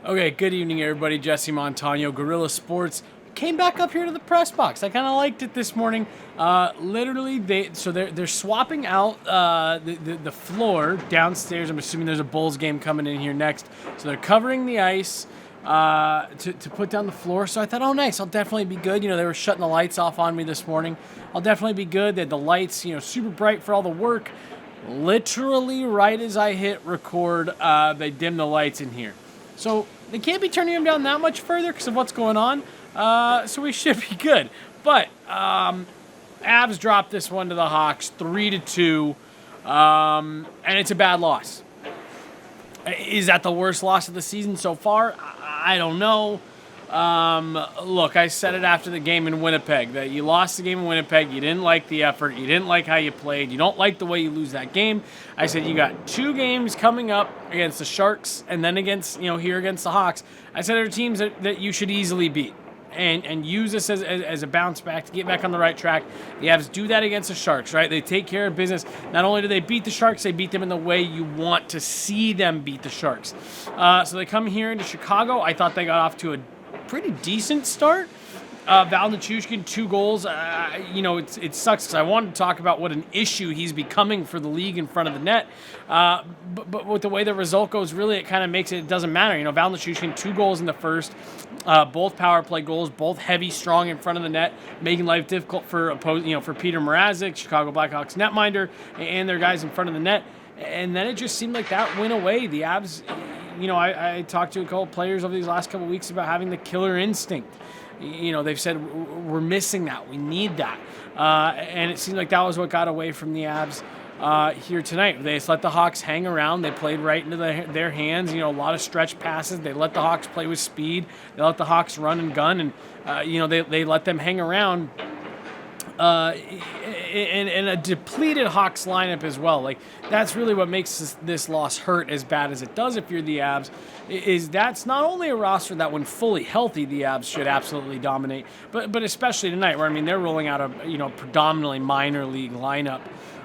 Okay, good evening, everybody. Jesse Montano, Gorilla Sports. Came back up here to the press box. I kind of liked it this morning. Literally, they're swapping out the floor downstairs. I'm assuming there's a Bulls game coming in here next. So they're covering the ice to put down the floor. So I thought, oh, nice. I'll definitely be good. They were shutting the lights off on me this morning. I'll definitely be good. They had the lights, super bright for all the work. Literally, right as I hit record, they dimmed the lights in here. So they can't be turning them down that much further because of what's going on. So we should be good. But Avs dropped this one to the Hawks 3-2, and it's a bad loss. Is that the worst loss of the season so far? I don't know. Look, I said it after the game in Winnipeg that you lost the game in Winnipeg. You didn't like the effort. You didn't like how you played. You don't like the way you lose that game. I said you got 2 games coming up against the Sharks and then against, here against the Hawks. I said there are teams that you should easily beat and use this as a bounce back to get back on the right track. The Avs do that against the Sharks, right? They take care of business. Not only do they beat the Sharks, they beat them in the way you want to see them beat the Sharks. So they come here into Chicago. I thought they got off to a pretty decent start. Toews, 2 goals. It sucks because I wanted to talk about what an issue he's becoming for the league in front of the net. But with the way the result goes, really, it kind of makes it doesn't matter. Toews, 2 goals in the first, both power play goals, both heavy, strong in front of the net, making life difficult for for Peter Mrazek, Chicago Blackhawks netminder, and their guys in front of the net. And then it just seemed like that went away. The Avs, I talked to a couple players over these last couple of weeks about having the killer instinct. They've said we're missing that. We need that. And it seemed like that was what got away from the Avs here tonight. They just let the Hawks hang around. They played right into their hands. A lot of stretch passes. They let the Hawks play with speed. They let the Hawks run and gun. And, they let them hang around. In a depleted Hawks lineup as well. Like, that's really what makes this loss hurt as bad as it does if you're the Avs, is that's not only a roster that when fully healthy the Avs should absolutely dominate, but especially tonight where, they're rolling out a predominantly minor league lineup.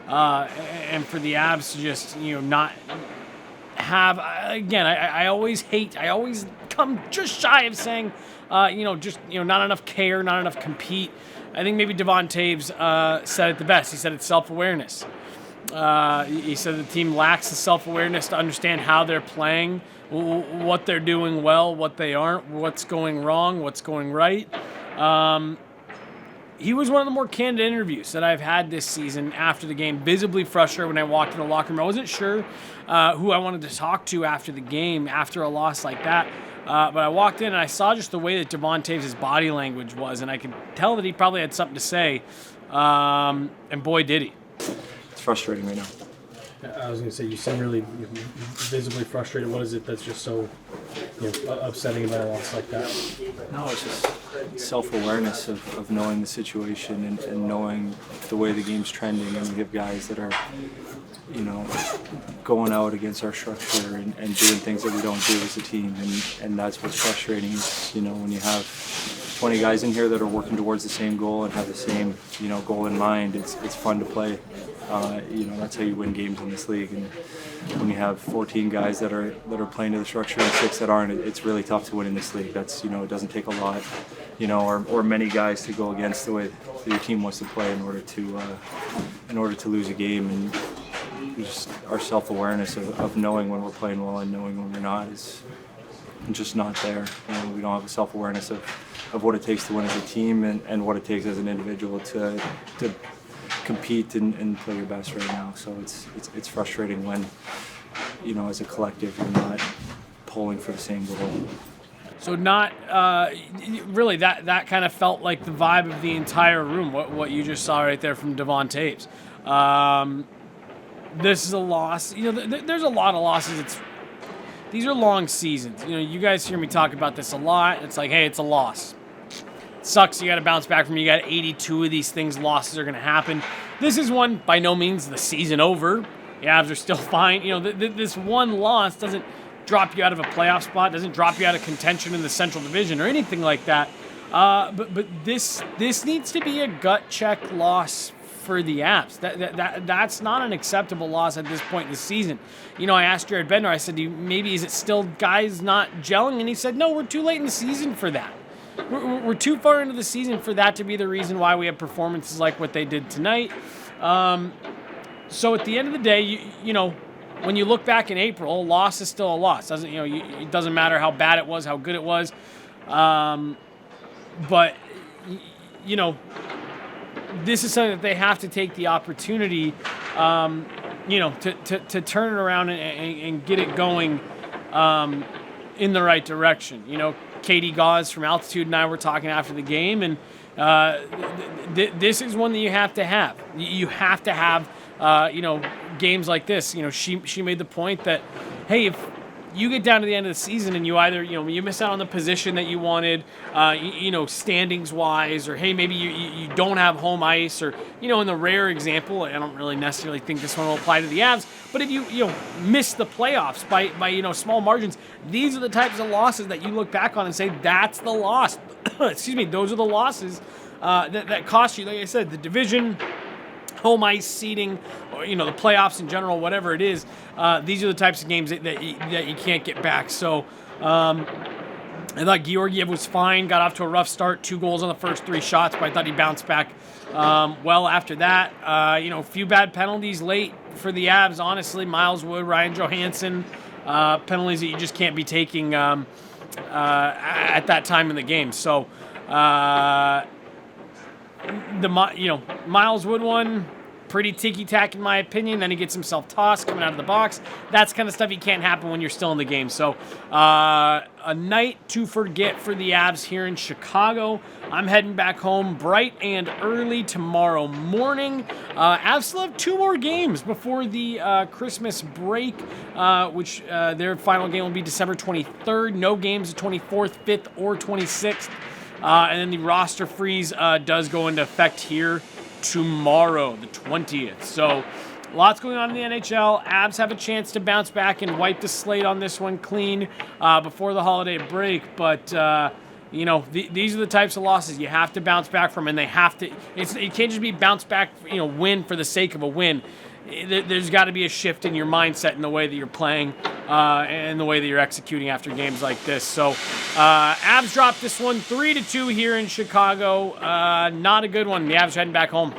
And for the Avs to just, not have, again, I always come just shy of saying, not enough care, not enough compete. I think maybe Devon Toews said it the best. He said it's self-awareness. He said the team lacks the self-awareness to understand how they're playing, what they're doing well, what they aren't, what's going wrong, what's going right. He was one of the more candid interviews that I've had this season after the game, visibly frustrated when I walked in the locker room. I wasn't sure who I wanted to talk to after the game, after a loss like that. But I walked in and I saw just the way that Devon Toews' body language was, and I could tell that he probably had something to say. And boy, did he. It's frustrating right now. I was going to say, you seem really visibly frustrated. What is it that's just so upsetting about a loss like that? No, it's just self-awareness of knowing the situation and knowing the way the game's trending. And we have guys that are, going out against our structure and doing things that we don't do as a team. And that's what's frustrating is, when you have 20 guys in here that are working towards the same goal and have the same, goal in mind, it's fun to play. That's how you win games in this league. And when you have 14 guys that are playing to the structure and 6 that aren't, it's really tough to win in this league. That's it doesn't take a lot, or many guys to go against the way that your team wants to play in order to lose a game. And just our self-awareness of knowing when we're playing well and knowing when we're not is just not there. We don't have a self-awareness of what it takes to win as a team and what it takes as an individual to compete and play your best right now. So it's frustrating when, as a collective, you're not pulling for the same goal. So not really that kind of felt like the vibe of the entire room, what you just saw right there from Devon Toews. This is a loss. There's a lot of losses. These are long seasons. You guys hear me talk about this a lot. It's like, hey, it's a loss. It sucks. You got to bounce back from. You got 82 of these things. Losses are going to happen. This is one, by no means the season over. The Avs are still fine. This one loss doesn't drop you out of a playoff spot. Doesn't drop you out of contention in the Central Division or anything like that. But this needs to be a gut check loss for the Avs. That's not an acceptable loss at this point in the season. I asked Jared Bender, I said, maybe is it still guys not gelling? And he said, no, we're too late in the season for that. We're too far into the season for that to be the reason why we have performances like what they did tonight. So at the end of the day, when you look back in April, a loss is still a loss. It doesn't matter how bad it was, how good it was. But this is something that they have to take the opportunity, to turn it around and get it going in the right direction. Katie Gauze from Altitude and I were talking after the game, and this is one that you have to have. You have to have, games like this. She made the point that, hey, if you get down to the end of the season and you either, you miss out on the position that you wanted, standings wise, or hey, maybe you don't have home ice, or, in the rare example, I don't really necessarily think this one will apply to the Avs, but if you miss the playoffs by small margins, these are the types of losses that you look back on and say, that's the loss. Excuse me, those are the losses that cost you, like I said, the division, home ice, seeding, or the playoffs in general, whatever it is. These are the types of games that you can't get back. So I thought Georgiev was fine, got off to a rough start, 2 goals on the first 3 shots, but I thought he bounced back well after that. A few bad penalties late for the Avs, honestly. Miles Wood, Ryan Johansson, penalties that you just can't be taking at that time in the game. So Miles Wood one, pretty ticky-tack in my opinion. Then he gets himself tossed coming out of the box. That's kind of stuff you can't happen when you're still in the game. So a night to forget for the Avs here in Chicago. I'm heading back home bright and early tomorrow morning. Avs still have 2 more games before the Christmas break, which their final game will be December 23rd. No games the 24th, 5th, or 26th. And then the roster freeze does go into effect here tomorrow, the 20th. So lots going on in the NHL. Avs have a chance to bounce back and wipe the slate on this one clean before the holiday break. But, these are the types of losses you have to bounce back from, and they have to. It can't just be bounce back, win for the sake of a win. There's got to be a shift in your mindset in the way that you're playing and the way that you're executing after games like this. So Avs dropped this one 3-2 here in Chicago. Not a good one. The Avs heading back home.